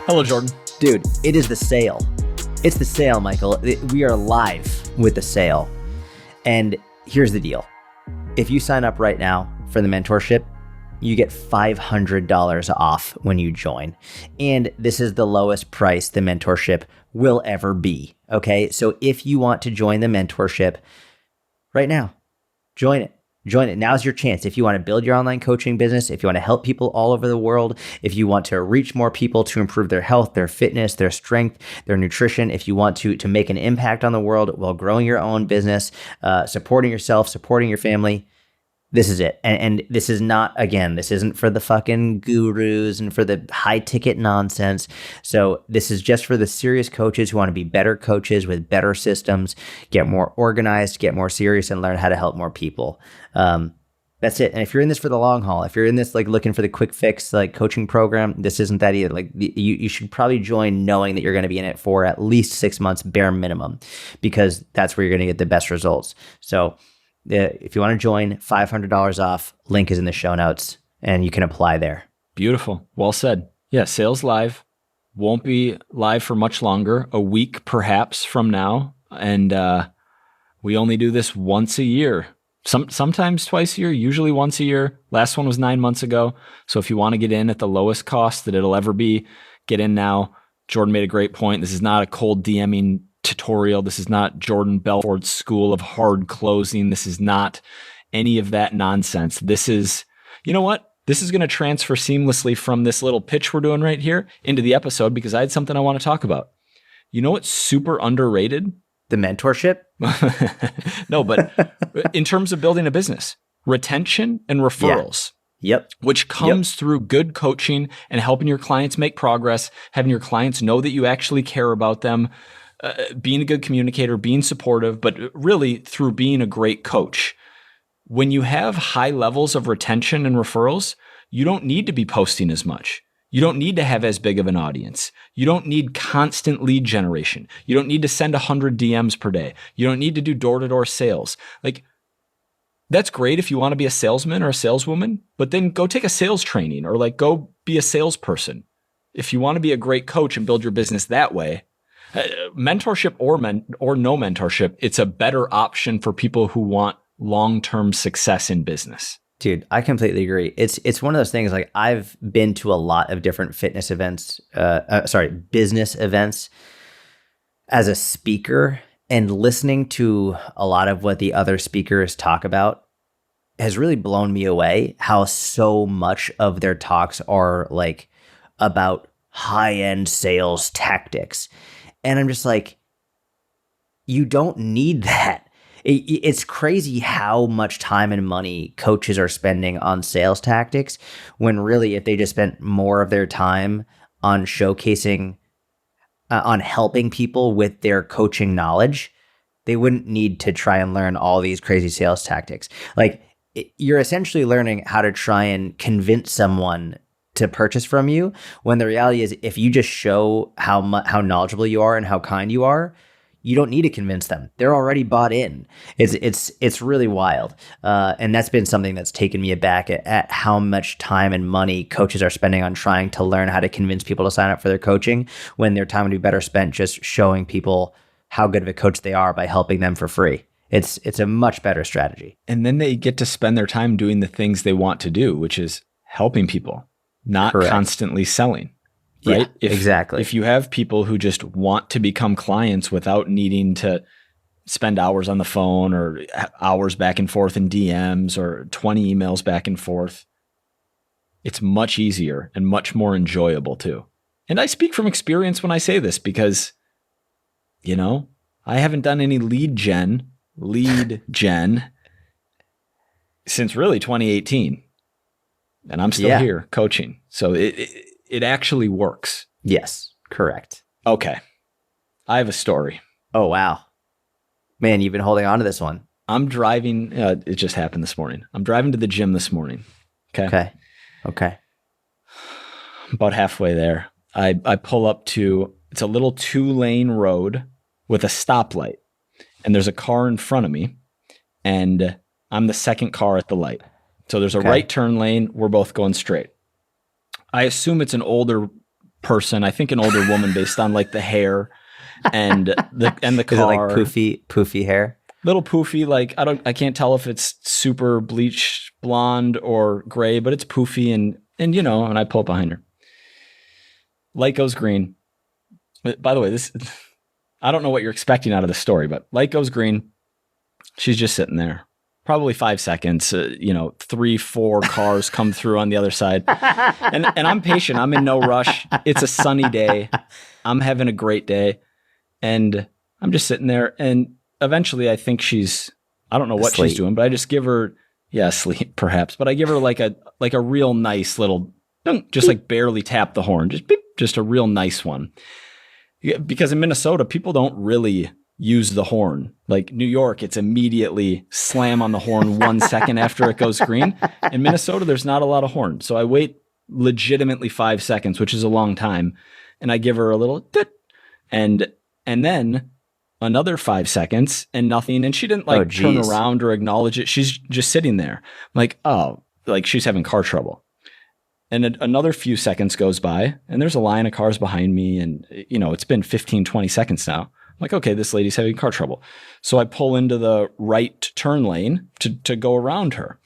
Hello, Jordan. Dude, it is the sale. It's the sale, Michael. We are live with the sale. And here's the deal. If you sign up right now for the mentorship, you get $500 off when you join. And this is the lowest price the mentorship will ever be. Okay. So if you want to join the mentorship right now, join it. Join it. Now's your chance. If you want to build your online coaching business, if you want to help people all over the world, if you want to reach more people to improve their health, their fitness, their strength, their nutrition, if you want to make an impact on the world while growing your own business, supporting yourself, supporting your family, this is it. And this is not, again, this isn't for the fucking gurus and for the high ticket nonsense. So this is just for the serious coaches who want to be better coaches with better systems, get more organized, get more serious, and learn how to help more people. That's it. And if you're in this for the long haul, if you're in this like looking for the quick fix like coaching program, this isn't that either. Like you should probably join knowing that you're going to be in it for at least 6 months bare minimum, because that's where you're going to get the best results. So if you want to join, $500 off, link is in the show notes, and you can apply there. Beautiful. Well said. Yeah, sales live. Won't be live for much longer, a week perhaps from now. And we only do this once a year. Sometimes twice a year, usually once a year. Last one was 9 months ago. So if you want to get in at the lowest cost that it'll ever be, get in now. Jordan made a great point. This is not a cold DMing tutorial. This is not Jordan Belfort's school of hard closing. This is not any of that nonsense. This is, you know what? This is going to transfer seamlessly from this little pitch we're doing right here into the episode, because I had something I want to talk about. You know what's super underrated? The mentorship? No, but in terms of building a business, retention and referrals. Yep. Which comes through good coaching and helping your clients make progress, having your clients know that you actually care about them, being a good communicator, being supportive, but really through being a great coach. When you have high levels of retention and referrals, you don't need to be posting as much. You don't need to have as big of an audience. You don't need constant lead generation. You don't need to send 100 DMs per day. You don't need to do door-to-door sales. Like, that's great if you want to be a salesman or a saleswoman, but then go take a sales training or like go be a salesperson. If you want to be a great coach and build your business that way, mentorship or no mentorship, it's a better option for people who want long-term success in business. Dude, I completely agree. It's one of those things, like I've been to a lot of different fitness events, business events as a speaker, and listening to a lot of what the other speakers talk about has really blown me away, how so much of their talks are like about high-end sales tactics. And I'm just like, you don't need that. It's crazy how much time and money coaches are spending on sales tactics, when really if they just spent more of their time on showcasing, on helping people with their coaching knowledge, they wouldn't need to try and learn all these crazy sales tactics. Like you're essentially learning how to try and convince someone to purchase from you, when the reality is if you just show how knowledgeable you are and how kind you are, you don't need to convince them. They're already bought in. It's really wild. And that's been something that's taken me aback at how much time and money coaches are spending on trying to learn how to convince people to sign up for their coaching, when their time would be better spent just showing people how good of a coach they are by helping them for free. It's a much better strategy. And then they get to spend their time doing the things they want to do, which is helping people, not Correct. Constantly selling. Right? Yeah, exactly. If you have people who just want to become clients without needing to spend hours on the phone or hours back and forth in DMs or 20 emails back and forth, it's much easier and much more enjoyable too. And I speak from experience when I say this, because, you know, I haven't done any lead gen since really 2018. And I'm still here coaching. So it actually works. Yes, correct. Okay. I have a story. Oh, wow. Man, you've been holding on to this one. I'm driving. It just happened this morning. I'm driving to the gym this morning. Okay. About halfway there, I pull up to, it's a little 2-lane road with a stoplight. and there's a car in front of me, and I'm the second car at the light. So there's a right turn lane. We're both going straight. I assume it's an older person. I think an older woman based on like the hair and the car. Is it like poofy hair? Little poofy. Like I can't tell if it's super bleached blonde or gray, but it's poofy and I pull up behind her. Light goes green. By the way, I don't know what you're expecting out of the story, but light goes green. She's just sitting there. Probably 5 seconds, 3-4 cars come through on the other side. And I'm patient. I'm in no rush. It's a sunny day. I'm having a great day. And I'm just sitting there. And eventually I think I don't know what she's doing, but I just give her, sleep perhaps. But I give her like a real nice little, just like barely tap the horn. Just beep, just a real nice one. Because in Minnesota, people don't really use the horn. Like New York, it's immediately slam on the horn 1 second after it goes green. In Minnesota, there's not a lot of horn. So I wait legitimately 5 seconds, which is a long time. And I give her a little dit, and then another 5 seconds and nothing. And she didn't turn around or acknowledge it. She's just sitting there. I'm like, oh, like she's having car trouble. And another few seconds goes by and there's a line of cars behind me. And, it's been 15, 20 seconds now. I'm like, okay, this lady's having car trouble. So I pull into the right turn lane to go around her.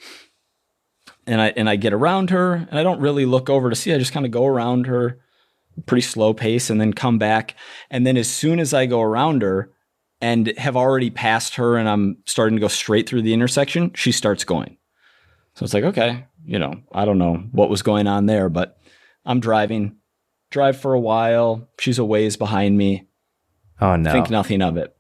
And I get around her and I don't really look over to see. I just kind of go around her, pretty slow pace, and then come back. And then as soon as I go around her and have already passed her and I'm starting to go straight through the intersection, she starts going. So it's like, okay, I don't know what was going on there, but I'm drive for a while. She's a ways behind me. Oh no. Think nothing of it.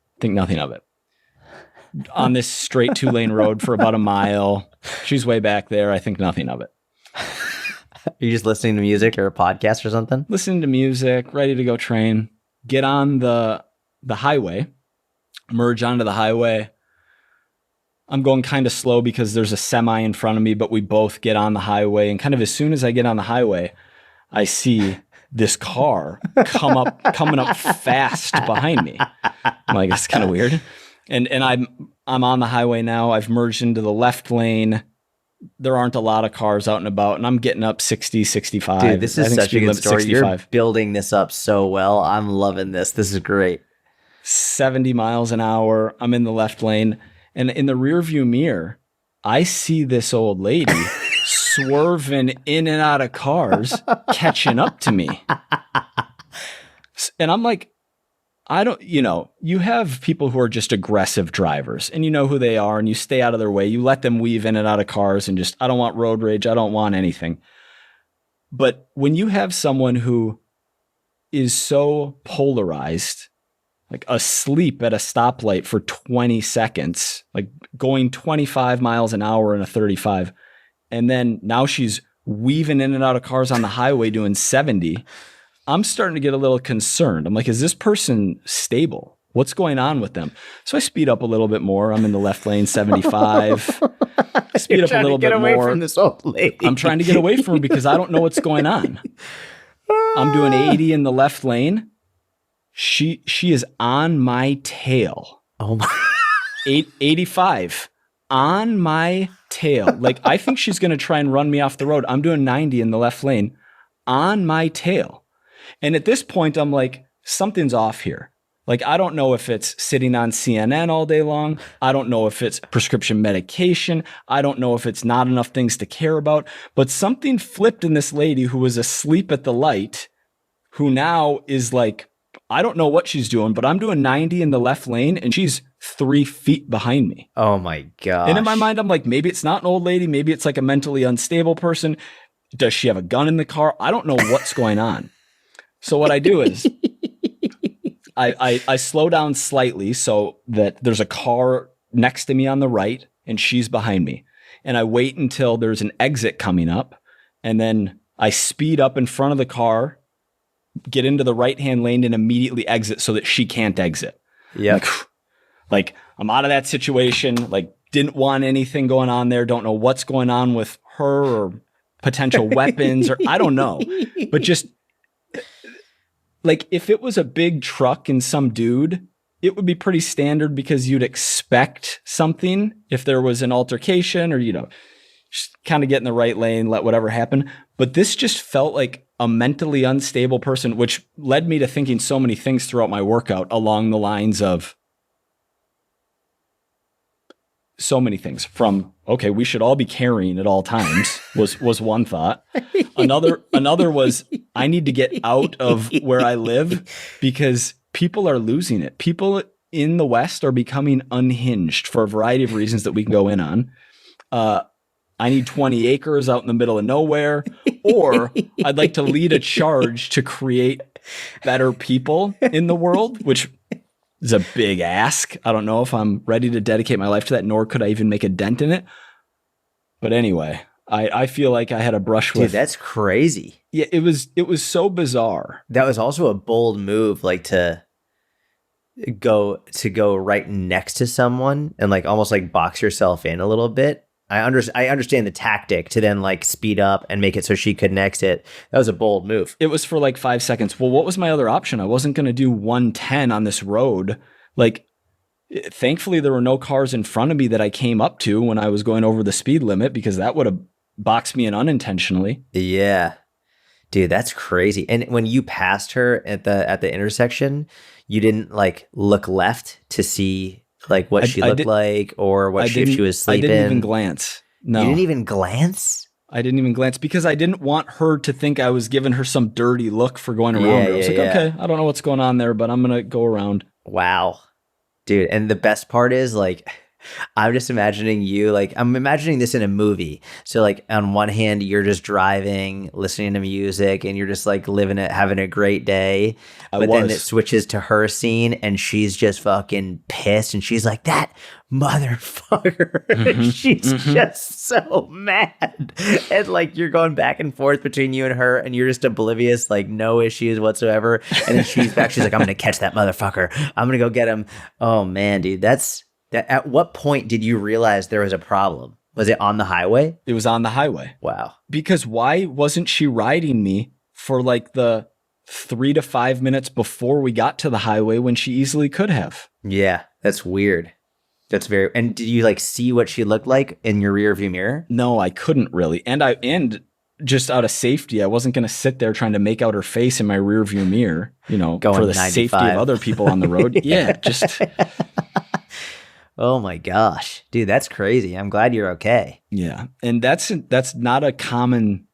On this straight 2-lane road for about a mile. She's way back there. I think nothing of it. Are you just listening to music or a podcast or something? Listening to music, ready to go train. Get on the highway, merge onto the highway. I'm going kind of slow because there's a semi in front of me, but we both get on the highway. And kind of as soon as I get on the highway, I see this car coming up fast behind me. I'm like, it's kind of weird. And I'm on the highway now. I've merged into the left lane. There aren't a lot of cars out and about, and I'm getting up 60, 65. Dude, this is such a good story. 65. You're building this up so well. I'm loving this. This is great. 70 miles an hour. I'm in the left lane. And in the rearview mirror, I see this old lady swerving in and out of cars, catching up to me. And I'm like, you have people who are just aggressive drivers and you know who they are and you stay out of their way. You let them weave in and out of cars and just, I don't want road rage. I don't want anything. But when you have someone who is so polarized, like asleep at a stoplight for 20 seconds, like going 25 miles an hour in a 35. And then now she's weaving in and out of cars on the highway doing 70. I'm starting to get a little concerned. I'm like, is this person stable? What's going on with them? So I speed up a little bit more. I'm in the left lane, 75. I speed up a little bit more. From this old lady. I'm trying to get away from her because I don't know what's going on. I'm doing 80 in the left lane. She is on my tail. Oh my. 85 on my tail. Like, I think she's going to try and run me off the road. I'm doing 90 in the left lane on my tail. And at this point, I'm like, something's off here. Like, I don't know if it's sitting on CNN all day long. I don't know if it's prescription medication. I don't know if it's not enough things to care about. But something flipped in this lady who was asleep at the light, who now is like, I don't know what she's doing, but I'm doing 90 in the left lane and she's 3 feet behind me. Oh my gosh. And in my mind, I'm like, maybe it's not an old lady. Maybe it's like a mentally unstable person. Does she have a gun in the car? I don't know what's going on. So what I do is I slow down slightly so that there's a car next to me on the right and she's behind me. And I wait until there's an exit coming up. And then I speed up in front of the car, get into the right-hand lane and immediately exit so that she can't exit. Yeah. Like, I'm out of that situation. Like, didn't want anything going on there. Don't know what's going on with her or potential weapons or I don't know. But just like, if it was a big truck and some dude it would be pretty standard because you'd expect something if there was an altercation or, just kind of get in the right lane, let whatever happen. But this just felt like a mentally unstable person, which led me to thinking so many things throughout my workout along the lines of so many things from, okay, we should all be carrying at all times was one thought. Another was I need to get out of where I live because people are losing it. People in the West are becoming unhinged for a variety of reasons that we can go in on. I need 20 acres out in the middle of nowhere, or I'd like to lead a charge to create better people in the world, which is a big ask. I don't know if I'm ready to dedicate my life to that, nor could I even make a dent in it. But anyway, I feel like I had a brush with. Dude, that's crazy. Yeah, it was so bizarre. That was also a bold move, like to go right next to someone and like almost like box yourself in a little bit. I understand the tactic to then like speed up and make it so she couldn't exit. That was a bold move. It was for like 5 seconds. Well, what was my other option? I wasn't going to do 110 on this road. Like, thankfully, there were no cars in front of me that I came up to when I was going over the speed limit because that would have boxed me in unintentionally. Yeah. Dude, that's crazy. And when you passed her at the intersection, you didn't like look left to see like what she looked like or what if she was sleeping? I didn't even glance. No. You didn't even glance? I didn't even glance because I didn't want her to think I was giving her some dirty look for going around her. I was like, okay, I don't know what's going on there, but I'm going to go around. Wow. Dude, and the best part is like I'm just imagining you, like I'm imagining this in a movie. So like on one hand, you're just driving, listening to music, and you're just like living it, having a great day. But then it switches to her scene and she's just fucking pissed. And she's like, that motherfucker. Mm-hmm, she's just so mad. And like you're going back and forth between you and her and you're just oblivious, like no issues whatsoever. And then she's back. She's like, I'm going to catch that motherfucker. I'm going to go get him. Oh man, dude, at what point did you realize there was a problem? Was it on the highway? It was on the highway. Wow. Because why wasn't she riding me for like the 3 to 5 minutes before we got to the highway when she easily could have? Yeah, that's weird. That's very. And did you like see what she looked like in your rear view mirror? No, I couldn't really. And just out of safety, I wasn't going to sit there trying to make out her face in my rear view mirror, Going for the 95. safety of other people on the road. Yeah, just... Oh my gosh, dude, that's crazy. I'm glad you're okay. Yeah. And that's not a common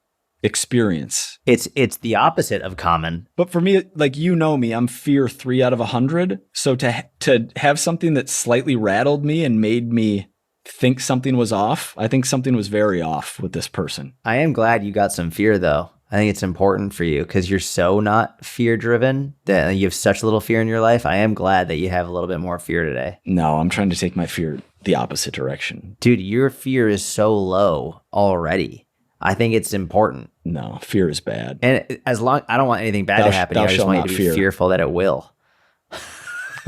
experience. It's the opposite of common. But for me, like, me, I'm fear 3 out of 100. So to have something that slightly rattled me and made me think something was off, I think something was very off with this person. I am glad you got some fear though. I think it's important for you because you're so not fear driven that you have such little fear in your life. I am glad that you have a little bit more fear today. No, I'm trying to take my fear the opposite direction. Dude, your fear is so low already. I think it's important. No, fear is bad. And I don't want anything bad to happen. I just want you to be fearful that it will.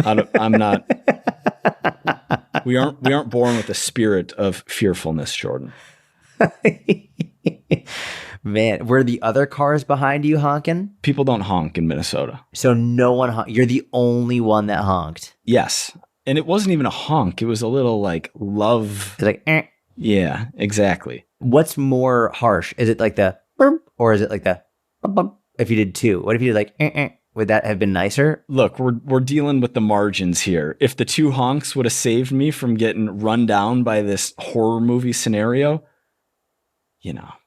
I'm not. We aren't born with the spirit of fearfulness, Jordan. Man, were the other cars behind you honking? People don't honk in Minnesota. So no one honked. You're the only one that honked. Yes. And it wasn't even a honk. It was a little like love. It's like, eh. Yeah, exactly. What's more harsh? Is it like the burp or is it like the bump, bump? If you did 2, what if you did like, eh, eh? Would that have been nicer? Look, we're dealing with the margins here. If the 2 honks would have saved me from getting run down by this horror movie scenario,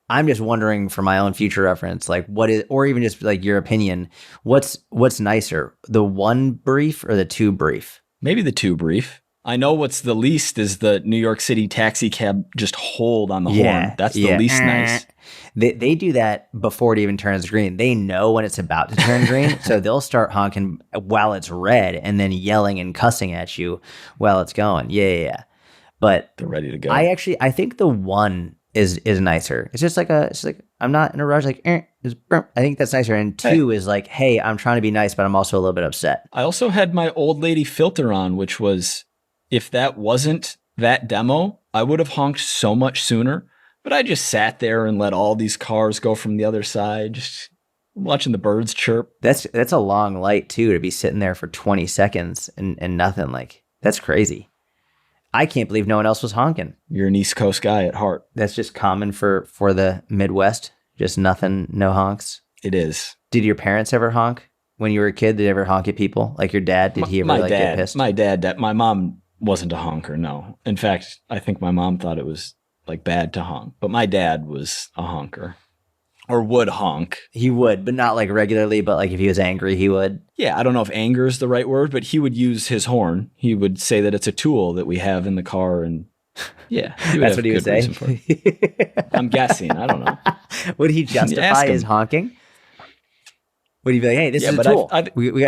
I'm just wondering for my own future reference, like what is, or even just like your opinion, what's nicer, the 1 brief or the 2 brief? Maybe the 2 brief. I know what's the least is the New York City taxi cab just hold on the horn. That's the least nice. They do that before it even turns green. They know when it's about to turn green, so they'll start honking while it's red and then yelling and cussing at you while it's going. Yeah. But they're ready to go. I think the 1 is nicer. It's just like I'm not in a rush. Like, I think that's nicer. And 2 is like, hey, I'm trying to be nice, but I'm also a little bit upset. I also had my old lady filter on, which was, if that wasn't that demo, I would have honked so much sooner. But I just sat there and let all these cars go from the other side. Just watching the birds chirp. That's a long light too, to be sitting there for 20 seconds and nothing. Like, that's crazy. I can't believe no one else was honking. You're an East Coast guy at heart. That's just common for the Midwest. Just nothing, no honks. It is. Did your parents ever honk when you were a kid? Did they ever honk at people? Like your dad? Did he ever get pissed? My dad, my mom wasn't a honker, no. In fact, I think my mom thought it was like bad to honk, but my dad was a honker. Or would honk. He would, but not like regularly, but like if he was angry, he would. Yeah, I don't know if anger is the right word, but he would use his horn. He would say that it's a tool that we have in the car, and yeah. That's what he would say? I'm guessing. I don't know. Would he justify his honking? Would he be like, hey, this is a tool? I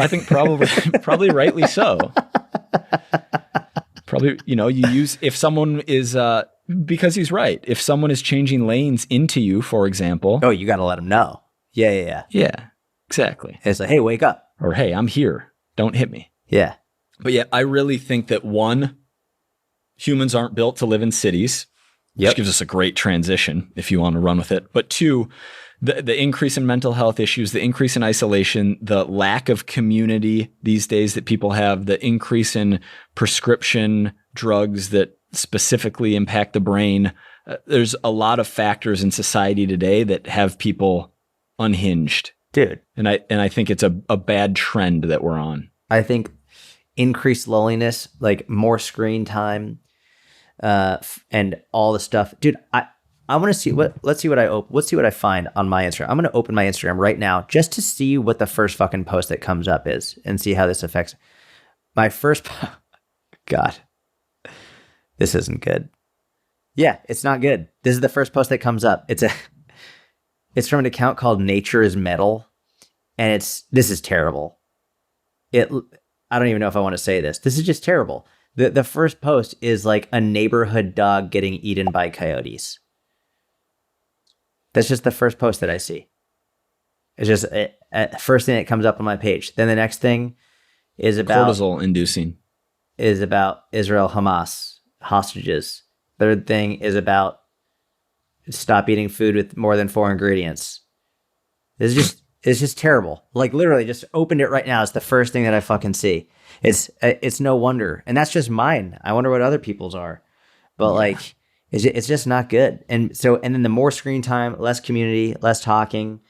think probably rightly so. Probably, you use, if someone is, because he's right. If someone is changing lanes into you, for example. Oh, you got to let him know. Yeah. Yeah, exactly. It's like, hey, wake up. Or, hey, I'm here. Don't hit me. Yeah. But yeah, I really think that one, humans aren't built to live in cities, which gives us a great transition if you want to run with it. But two, the increase in mental health issues, the increase in isolation, the lack of community these days that people have, the increase in prescription drugs that specifically impact the brain. There's a lot of factors in society today that have people unhinged. Dude. And I think it's a bad trend that we're on. I think increased loneliness, like more screen time, and all the stuff. Dude, I want to see let's see what I find on my Instagram. I'm going to open my Instagram right now just to see what the first fucking post that comes up is and see how this affects my first. God, this isn't good. Yeah, it's not good. This is the first post that comes up. It's from an account called Nature is Metal, and this is terrible. I don't even know if I want to say this. This is just terrible. The first post is like a neighborhood dog getting eaten by coyotes. That's just the first post that I see. It's just first thing that comes up on my page. Then the next thing is about cortisol inducing. Is about Israel Hamas hostages. Third thing is about stop eating food with more than 4 ingredients. It's just terrible. Like literally just opened it right now. It's the first thing that I fucking see. It's no wonder. And that's just mine. I wonder what other people's are. But like it's just not good. And then the more screen time, less community, less talking,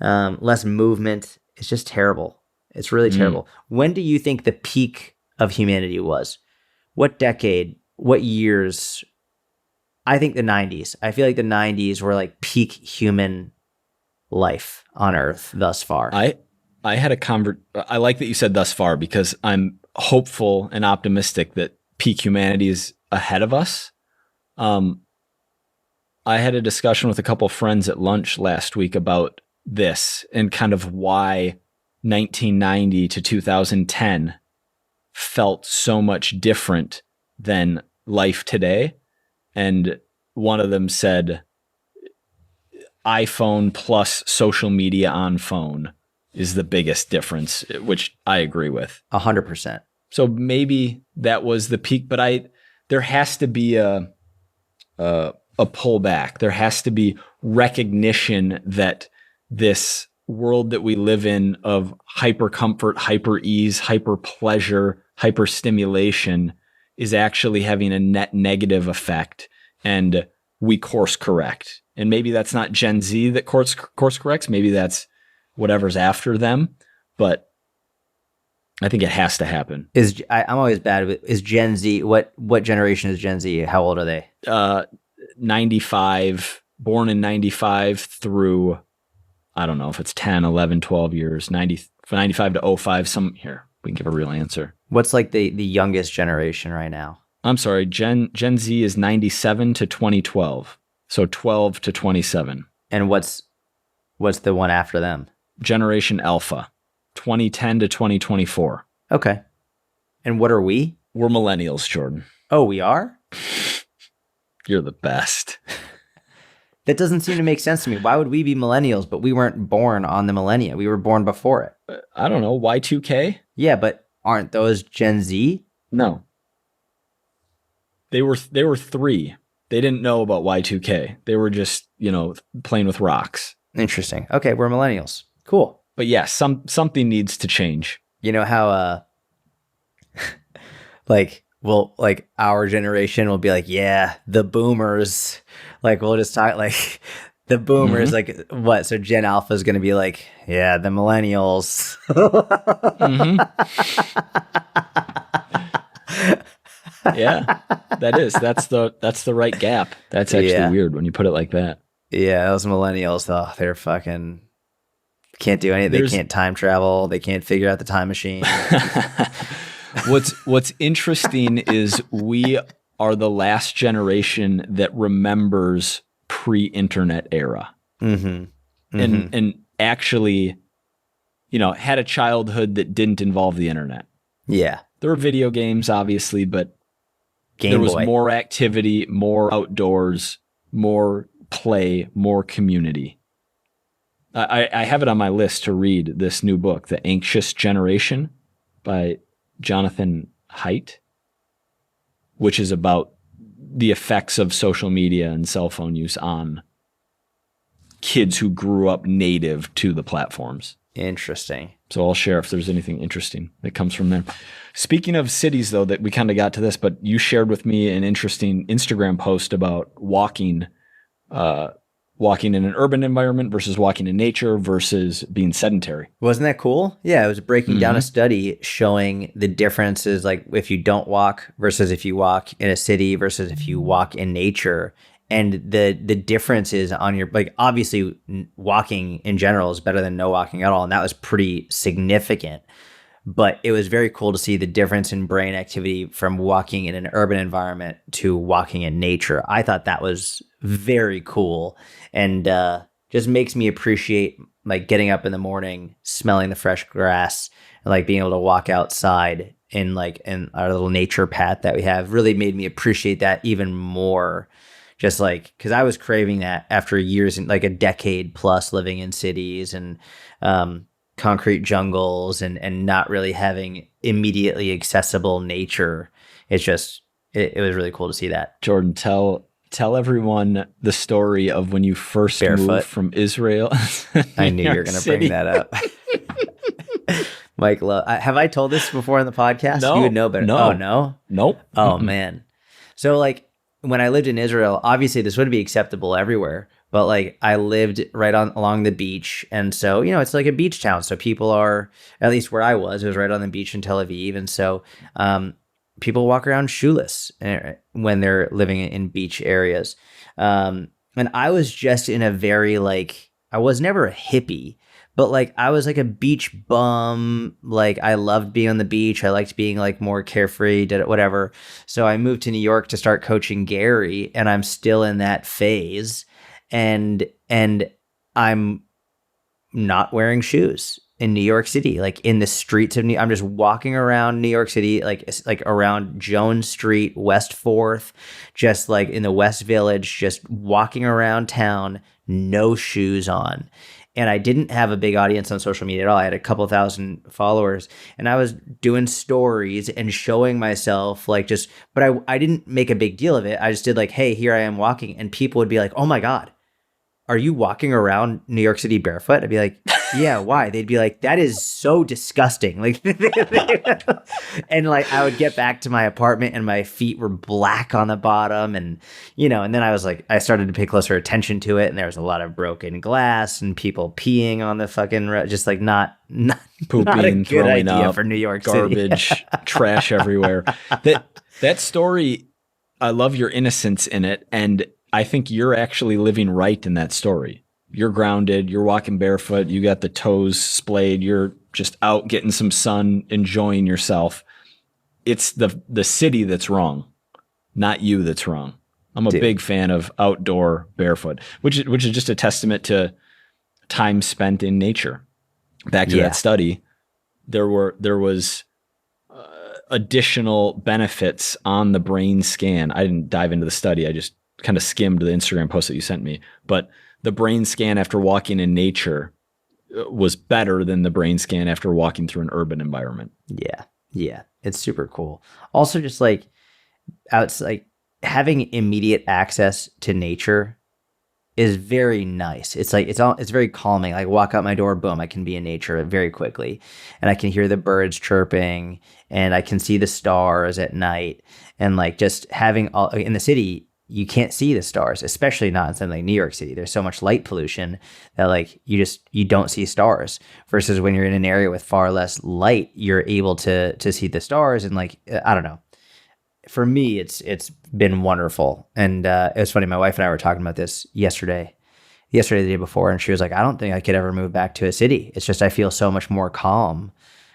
less movement. It's just terrible. It's really terrible. When do you think the peak of humanity was? What decade? What years? I think the 90s. I feel like the 90s were like peak human life on Earth thus far. I had I like that you said thus far because I'm hopeful and optimistic that peak humanity is ahead of us. I had a discussion with a couple of friends at lunch last week about this and kind of why 1990 to 2010 felt so much different than life today. And one of them said, iPhone plus social media on phone is the biggest difference, which I agree with. 100%. So maybe that was the peak, but there has to be a pullback. There has to be recognition that this world that we live in of hyper comfort, hyper ease, hyper pleasure, hyper stimulation is actually having a net negative effect, and we course correct. And maybe that's not Gen Z that course corrects. Maybe that's whatever's after them, but I think it has to happen. I'm always bad with, is Gen Z, what generation is Gen Z? How old are they? 95, born in 95 through, I don't know if it's 10, 11, 12 years, 95 to 05, here, we can give a real answer. What's like the youngest generation right now? I'm sorry, Gen Z is 97 to 2012. So 12 to 27. And what's the one after them? Generation Alpha, 2010 to 2024. Okay. And what are we? We're millennials, Jordan. Oh, we are? You're the best. That doesn't seem to make sense to me. Why would we be millennials, but we weren't born on the millennia? We were born before it. I don't know. Y2K? Yeah, but aren't those Gen Z? No. They were 3. They didn't know about Y2K. They were just, playing with rocks. Interesting. Okay, we're millennials. Cool. But yeah, something needs to change. You know how like our generation will be like, yeah, the boomers. Like we'll just talk like the boomers, like what? So Gen Alpha is gonna be like, yeah, the millennials. Yeah, that's the right gap. That's actually Yeah. weird when you put it like that. Yeah, those millennials, though, they're fucking can't do anything. They There's can't time travel. They can't figure out the time machine. what's interesting is we are the last generation that remembers pre-internet era. And actually, had a childhood that didn't involve the internet. Yeah. There were video games, obviously, but there was more activity, more outdoors, more play, more community. I have it on my list to read this new book, The Anxious Generation by Jonathan Haidt, which is about the effects of social media and cell phone use on kids who grew up native to the platforms. Interesting. So I'll share if there's anything interesting that comes from there. Speaking of cities, though, that we kind of got to this, but you shared with me an interesting Instagram post about walking in an urban environment versus walking in nature versus being sedentary. Wasn't that cool? Yeah, it was breaking down a study showing the differences, like if you don't walk versus if you walk in a city versus if you walk in nature. And the differences on your, like, obviously walking in general is better than no walking at all. And that was pretty significant. But it was very cool to see the difference in brain activity from walking in an urban environment to walking in nature. I thought that was very cool, and just makes me appreciate like getting up in the morning, smelling the fresh grass, and like being able to walk outside in our little nature path that we have. Really made me appreciate that even more. Just like, because I was craving that after years, and like a decade plus living in cities and concrete jungles and not really having immediately accessible nature. It's just, it was really cool to see that. Jordan, tell everyone the story of when you first moved from Israel. I knew you were going to bring that up. Mike, have I told this before in the podcast? No. You would know better. No. Oh, no? Nope. Oh, man. So like, when I lived in Israel, obviously this wouldn't be acceptable everywhere, but like I lived right along the beach. And so, it's like a beach town. So people are, at least where I was, it was right on the beach in Tel Aviv. And so people walk around shoeless when they're living in beach areas. And I was just in a very I was never a hippie, but like I was like a beach bum. Like I loved being on the beach. I liked being like more carefree, did it, whatever. So I moved to New York to start coaching Gary, and I'm still in that phase. And I'm not wearing shoes in New York City, like in the streets of I'm just walking around New York City, like around Jones Street, West 4th, just like in the West Village, just walking around town, no shoes on. And I didn't have a big audience on social media at all. I had a couple thousand followers, and I was doing stories and showing myself but I didn't make a big deal of it. I just did like, hey, here I am walking. And people would be like, oh my God, are you walking around New York City barefoot? I'd be like, yeah, why? They'd be like, that is so disgusting. Like, and like, I would get back to my apartment and my feet were black on the bottom. And, and then I was like, I started to pay closer attention to it. And there was a lot of broken glass and people peeing on the fucking just like not pooping, not a good throwing idea up, for New York garbage, City. trash everywhere. That story, I love your innocence in it. And I think you're actually living right in that story. You're grounded, you're walking barefoot, you got the toes splayed, you're just out getting some sun, enjoying yourself. It's the city that's wrong, not you that's wrong. I'm a big fan of outdoor barefoot, which is just a testament to time spent in nature. Back to that study, there was additional benefits on the brain scan. I didn't dive into the study. I just kind of skimmed the Instagram post that you sent me, but the brain scan after walking in nature was better than the brain scan after walking through an urban environment. Yeah. It's super cool. Also, just like having immediate access to nature is very nice. It's like it's very calming. Like walk out my door, boom, I can be in nature very quickly, and I can hear the birds chirping, and I can see the stars at night, and like just having all in the city. You can't see the stars, especially not in something like New York City. There's so much light pollution that like you don't see stars. Versus when you're in an area with far less light, you're able to see the stars. And like I don't know, for me, it's been wonderful. And it was funny. My wife and I were talking about this yesterday, the day before, and she was like, "I don't think I could ever move back to a city. It's just I feel so much more calm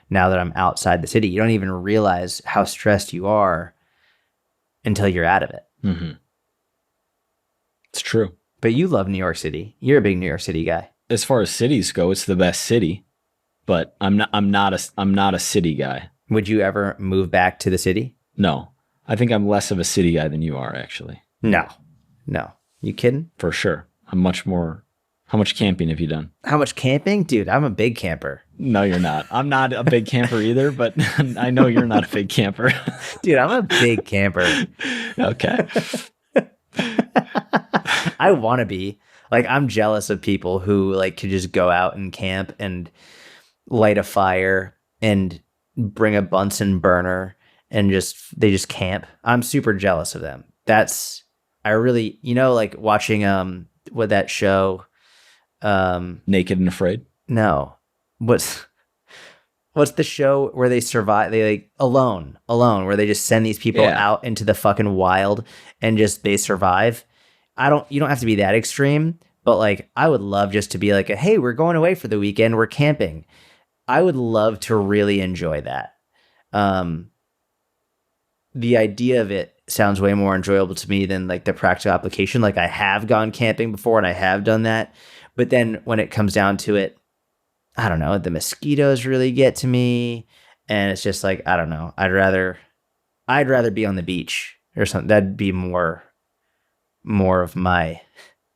now that I'm outside the city. You don't even realize how stressed you are until you're out of it." Mm-hmm. It's true. But you love New York City. You're a big New York City guy. As far as cities go, it's the best city, but I'm not a city guy. Would you ever move back to the city? No. I think I'm less of a city guy than you are, actually. No. You kidding? For sure. I'm much more. How much camping have you done? How much camping? Dude, I'm a big camper. No, you're not. I'm not a big camper either, but I know you're not a big camper. Dude, I'm a big camper. Okay. I want to be. Like, I'm jealous of people who like could just go out and camp and light a fire and bring a Bunsen burner and they just camp. I'm super jealous of them. I really, like watching what that show Naked and Afraid? No. What's the show where they survive? They like Alone, where they just send these people out into the fucking wild and they survive. You don't have to be that extreme, but like I would love just to be like, hey, we're going away for the weekend. We're camping. I would love to really enjoy that. The idea of it sounds way more enjoyable to me than like the practical application. Like I have gone camping before and I have done that. But then when it comes down to it, I don't know, the mosquitoes really get to me. And it's just like, I don't know. I'd rather be on the beach or something. That'd be more of my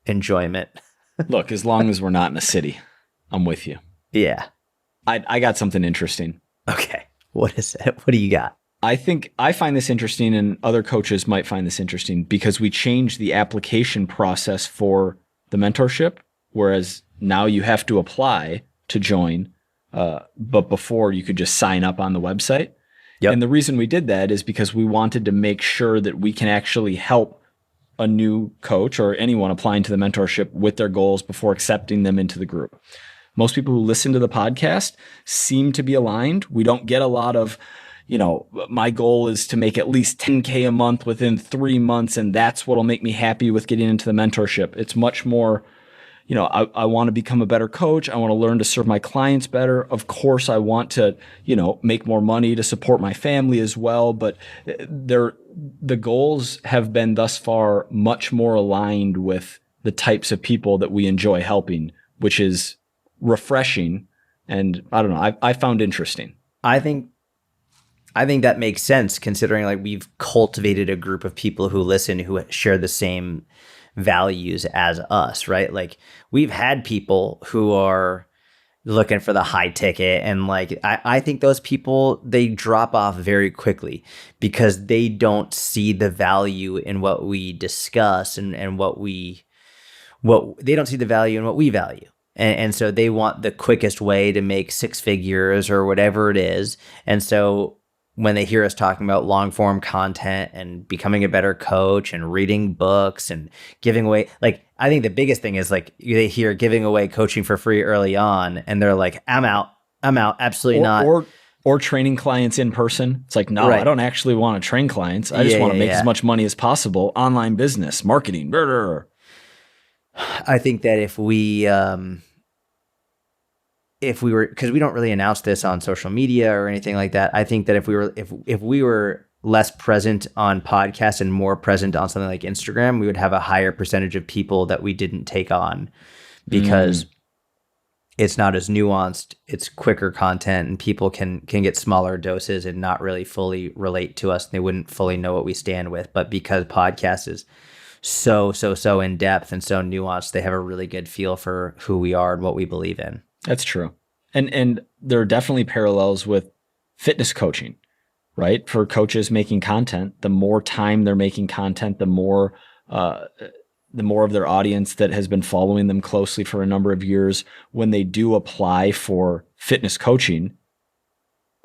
enjoyment. Look, as long as we're not in a city, I'm with you. Yeah. I got something interesting. Okay. What is it? What do you got? I think I find this interesting and other coaches might find this interesting because we changed the application process for the mentorship, whereas now you have to apply to join, but before you could just sign up on the website. Yep. And the reason we did that is because we wanted to make sure that we can actually help a new coach or anyone applying to the mentorship with their goals before accepting them into the group. Most people who listen to the podcast seem to be aligned. We don't get a lot of, my goal is to make at least $10K a month within 3 months, and that's what'll make me happy with getting into the mentorship. It's much more, I want to become a better coach. I want to learn to serve my clients better. Of course, I want to, make more money to support my family as well. But the goals have been thus far much more aligned with the types of people that we enjoy helping, which is refreshing. And I don't know, I found interesting. I think that makes sense considering like we've cultivated a group of people who listen, who share the same values as us, right? Like we've had people who are looking for the high ticket and like I think those people, they drop off very quickly because they don't see the value in what we discuss and what they don't see the value in what we value. And so they want the quickest way to make 6 figures or whatever it is. And so when they hear us talking about long form content and becoming a better coach and reading books and giving away, like, I think the biggest thing is like they hear giving away coaching for free early on and they're like, I'm out. Absolutely not. Or training clients in person. It's like, no, right. I don't actually want to train clients. I just want to make as much money as possible. Online business, marketing. Blah, blah, blah. I think that if we were, because we don't really announce this on social media or anything like that, I think that if we were less present on podcasts and more present on something like Instagram, we would have a higher percentage of people that we didn't take on because it's not as nuanced, it's quicker content, and people can get smaller doses and not really fully relate to us. And they wouldn't fully know what we stand with. But because podcast is so in depth and so nuanced, they have a really good feel for who we are and what we believe in. That's true. And there are definitely parallels with fitness coaching, right? For coaches making content, the more time they're making content, the more the more of their audience that has been following them closely for a number of years, when they do apply for fitness coaching,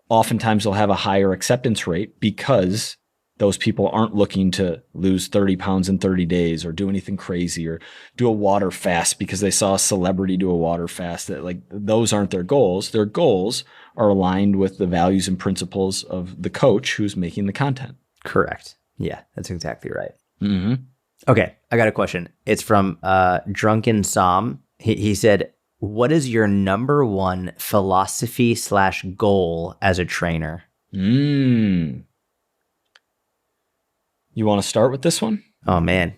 oftentimes they'll have a higher acceptance rate because those people aren't looking to lose 30 pounds in 30 days or do anything crazy or do a water fast because they saw a celebrity do a water fast. That, like, those aren't their goals. Their goals are aligned with the values and principles of the coach who's making the content. Correct. Yeah, that's exactly right. Mm-hmm. Okay, I got a question. It's from Drunken Som. He said, what is your number one philosophy/goal as a trainer? You want to start with this one? Oh, man.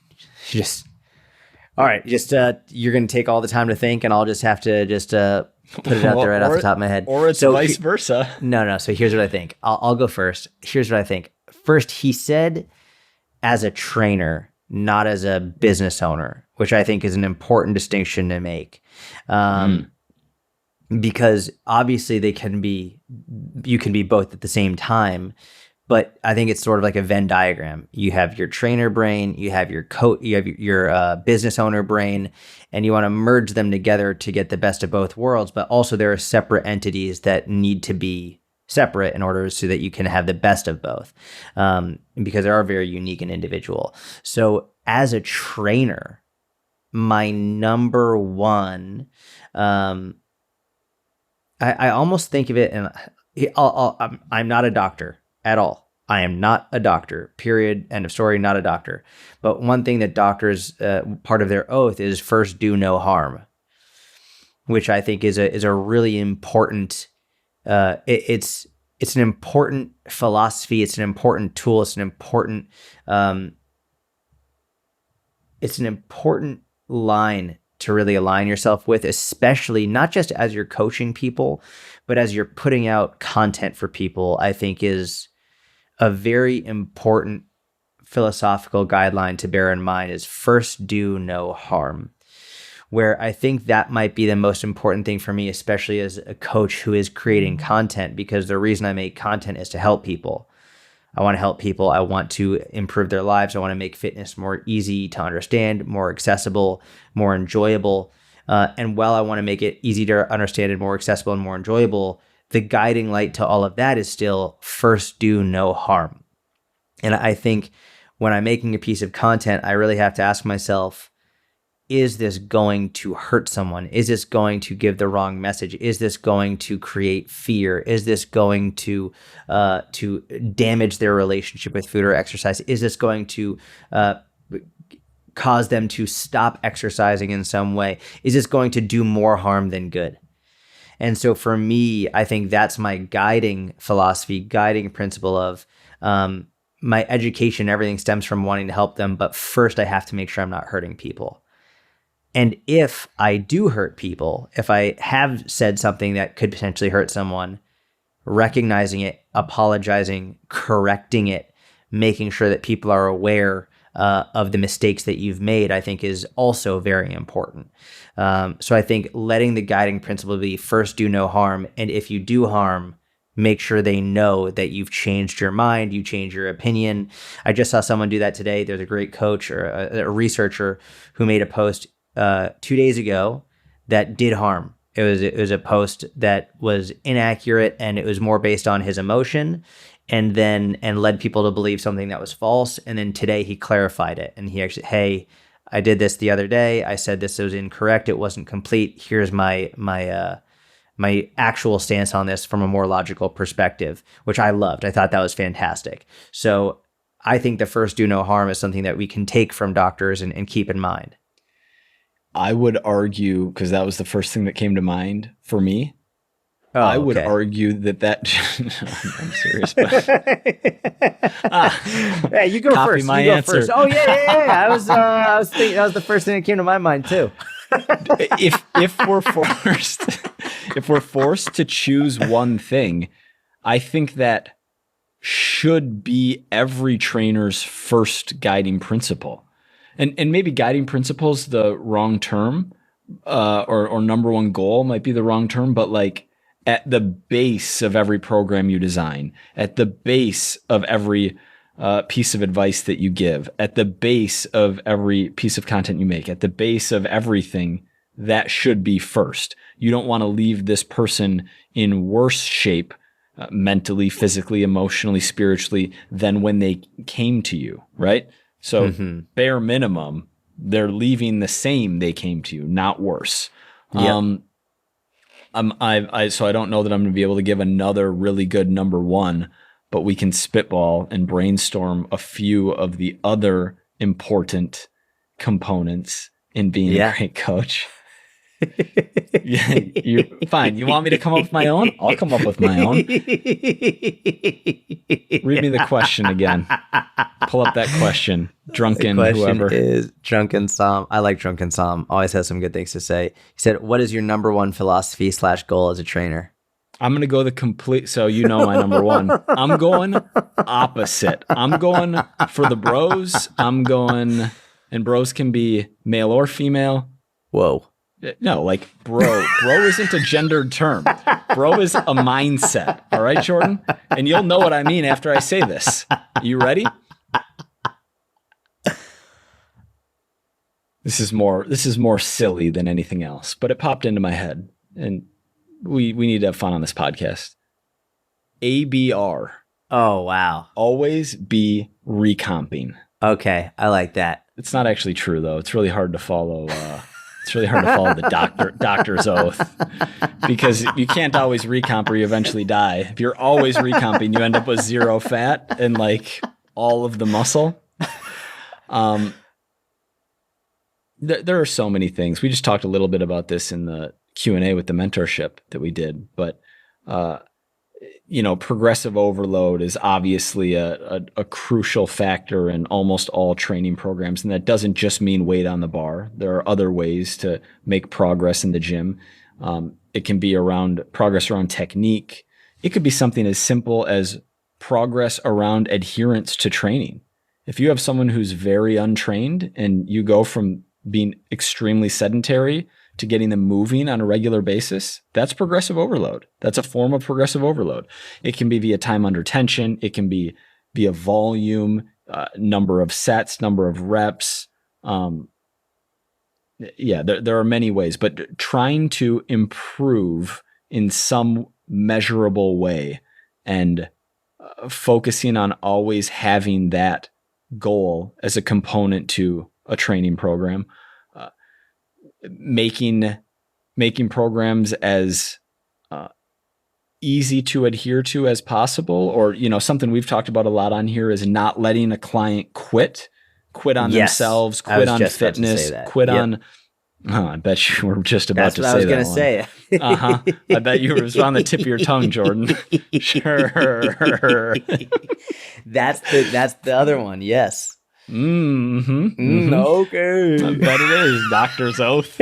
All right. You're going to take all the time to think, and I'll just have to put it out there right off the top of my head. Or it's vice versa. No. So here's what I think. I'll go first. Here's what I think. First, he said as a trainer, not as a business owner, which I think is an important distinction to make. Because obviously you can be both at the same time, but I think it's sort of like a Venn diagram. You have your trainer brain, you have your your business owner brain, and you want to merge them together to get the best of both worlds. But also there are separate entities that need to be separate in order so that you can have the best of both, because they are very unique and individual. So as a trainer, my number one, I almost think of it, and I'm not a doctor at all. I am not a doctor, period, end of story, not a doctor. But one thing that doctors, part of their oath is first do no harm, which I think is a really important, it's an important philosophy. It's an important tool. It's an important line to really align yourself with, especially not just as you're coaching people, but as you're putting out content for people. I think is a very important philosophical guideline to bear in mind is first do no harm, where I think that might be the most important thing for me, especially as a coach who is creating content, because the reason I make content is to help people. I want to help people. I want to improve their lives. I want to make fitness more easy to understand, more accessible, more enjoyable. And while I want to make it easy to understand and more accessible and more enjoyable, the guiding light to all of that is still first do no harm. And I think when I'm making a piece of content, I really have to ask myself, is this going to hurt someone? Is this going to give the wrong message? Is this going to create fear? Is this going to damage their relationship with food or exercise? Is this going to cause them to stop exercising in some way? Is this going to do more harm than good? And so for me, I think that's my guiding philosophy, guiding principle of my education. Everything stems from wanting to help them. But first, I have to make sure I'm not hurting people. And if I do hurt people, if I have said something that could potentially hurt someone, recognizing it, apologizing, correcting it, making sure that people are aware of the mistakes that you've made, I think is also very important. So I think letting the guiding principle be first do no harm. And if you do harm, make sure they know that you've changed your mind, you change your opinion. I just saw someone do that today. There's a great coach or a researcher who made a post 2 days ago that did harm. It was a post that was inaccurate, and it was more based on his emotion, and led people to believe something that was false. And then today he clarified it, and he actually, hey, I did this the other day. I said this was incorrect. It wasn't complete. Here's my actual stance on this from a more logical perspective, which I loved. I thought that was fantastic. So I think the first do no harm is something that we can take from doctors and keep in mind. I would argue, because that was the first thing that came to mind for me. Oh, I would argue that I'm serious. But, hey, you go copy first. My you go answer. First. Oh yeah. I was thinking that was the first thing that came to my mind too. if we're forced to choose one thing, I think that should be every trainer's first guiding principle. And maybe guiding principle is the wrong term, or number one goal might be the wrong term, but like at the base of every program you design, at the base of every piece of advice that you give, at the base of every piece of content you make, at the base of everything, that should be first. You don't want to leave this person in worse shape mentally, physically, emotionally, spiritually than when they came to you, right? So bare minimum, they're leaving the same they came to you, not worse. Yep. So I don't know that I'm going to be able to give another really good number one, but we can spitball and brainstorm a few of the other important components in being a great coach. Yeah, you're fine. You want me to come up with my own? I'll come up with my own. Read me the question again. Pull up that question. Drunken, the question whoever. is Drunken Psalm. I like Drunken Psalm. Always has some good things to say. He said, what is your number one philosophy / goal as a trainer? I'm going to go the complete. So you know my number one. I'm going opposite. I'm going for the bros. I'm going, and bros can be male or female. Whoa. No, like bro. Bro isn't a gendered term. Bro is a mindset. All right, Jordan? And you'll know what I mean after I say this. You ready? This is more silly than anything else, but it popped into my head, and we need to have fun on this podcast. ABR. Oh, wow. Always be recomping. Okay, I like that. It's not actually true though. It's really hard to follow. It's really hard to follow the doctor's oath, because you can't always recomp or you eventually die. If you're always recomping, you end up with zero fat and like all of the muscle. There are so many things. We just talked a little bit about this in the Q&A with the mentorship that we did, but progressive overload is obviously a crucial factor in almost all training programs. And that doesn't just mean weight on the bar. There are other ways to make progress in the gym. It can be progress around technique. It could be something as simple as progress around adherence to training. If you have someone who's very untrained and you go from being extremely sedentary to getting them moving on a regular basis, that's progressive overload. That's a form of progressive overload. It can be via time under tension. It can be via volume, number of sets, number of reps. There are many ways, but trying to improve in some measurable way and focusing on always having that goal as a component to a training program. Making programs as easy to adhere to as possible, or something we've talked about a lot on here is not letting a client quit on themselves, quit on fitness, quit on. Oh, I bet you were just about to say that. That's what I was going to say. I bet you were on the tip of your tongue, Jordan. Sure. That's the other one. Yes. Okay. I bet it is. Doctor's oath.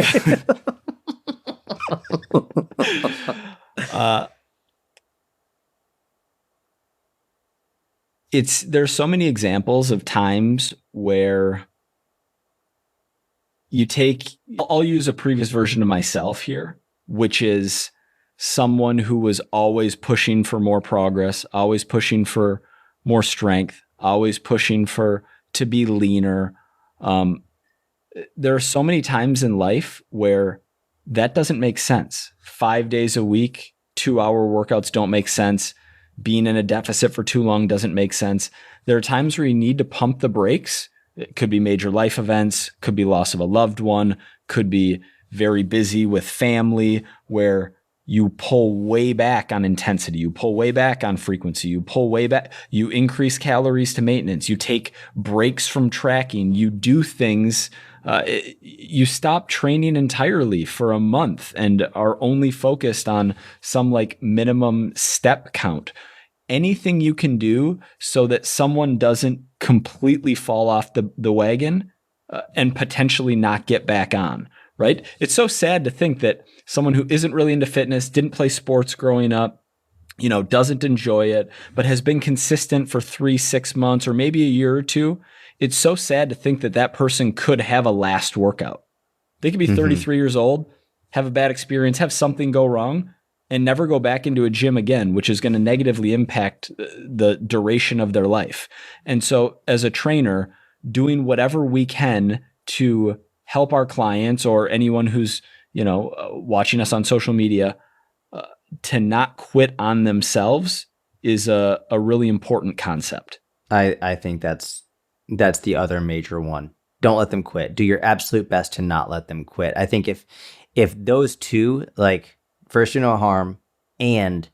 There's so many examples of times where I'll use a previous version of myself here, which is someone who was always pushing for more progress, always pushing for more strength, always pushing to be leaner. There are so many times in life where that doesn't make sense. 5 days a week, 2-hour workouts don't make sense. Being in a deficit for too long doesn't make sense. There are times where you need to pump the brakes. It could be major life events, could be loss of a loved one, could be very busy with family, where you pull way back on intensity, you pull way back on frequency, you pull way back, you increase calories to maintenance, you take breaks from tracking, you do things, you stop training entirely for a month and are only focused on some like minimum step count. Anything you can do so that someone doesn't completely fall off the wagon and potentially not get back on. Right? It's so sad to think that someone who isn't really into fitness, didn't play sports growing up, doesn't enjoy it, but has been consistent for 3-6 months or maybe a year or two. It's so sad to think that person could have a last workout. They could be 33 years old, have a bad experience, have something go wrong, and never go back into a gym again, which is going to negatively impact the duration of their life. And so as a trainer, doing whatever we can to help our clients or anyone who's, watching us on social media, to not quit on themselves is a really important concept. I think that's the other major one. Don't let them quit. Do your absolute best to not let them quit. I think if those two, like first, no harm, and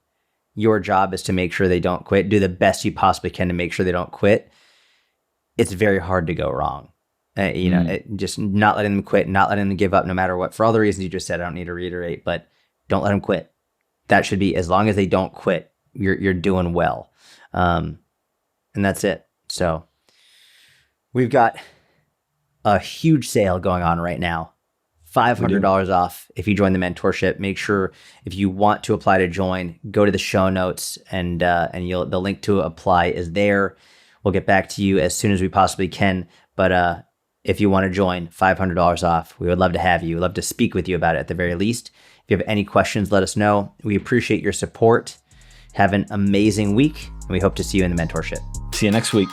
your job is to make sure they don't quit, do the best you possibly can to make sure they don't quit, it's very hard to go wrong. Just not letting them quit, not letting them give up no matter what, for all the reasons you just said. I don't need to reiterate, but don't let them quit. That should be, as long as they don't quit, you're doing well. And that's it. So we've got a huge sale going on right now. $500 off if you join the mentorship. Make sure, if you want to apply to join, go to the show notes and the link to apply is there. We'll get back to you as soon as we possibly can. But if you want to join, $500 off. We would love to have you. We'd love to speak with you about it at the very least. If you have any questions, let us know. We appreciate your support. Have an amazing week, and we hope to see you in the mentorship. See you next week.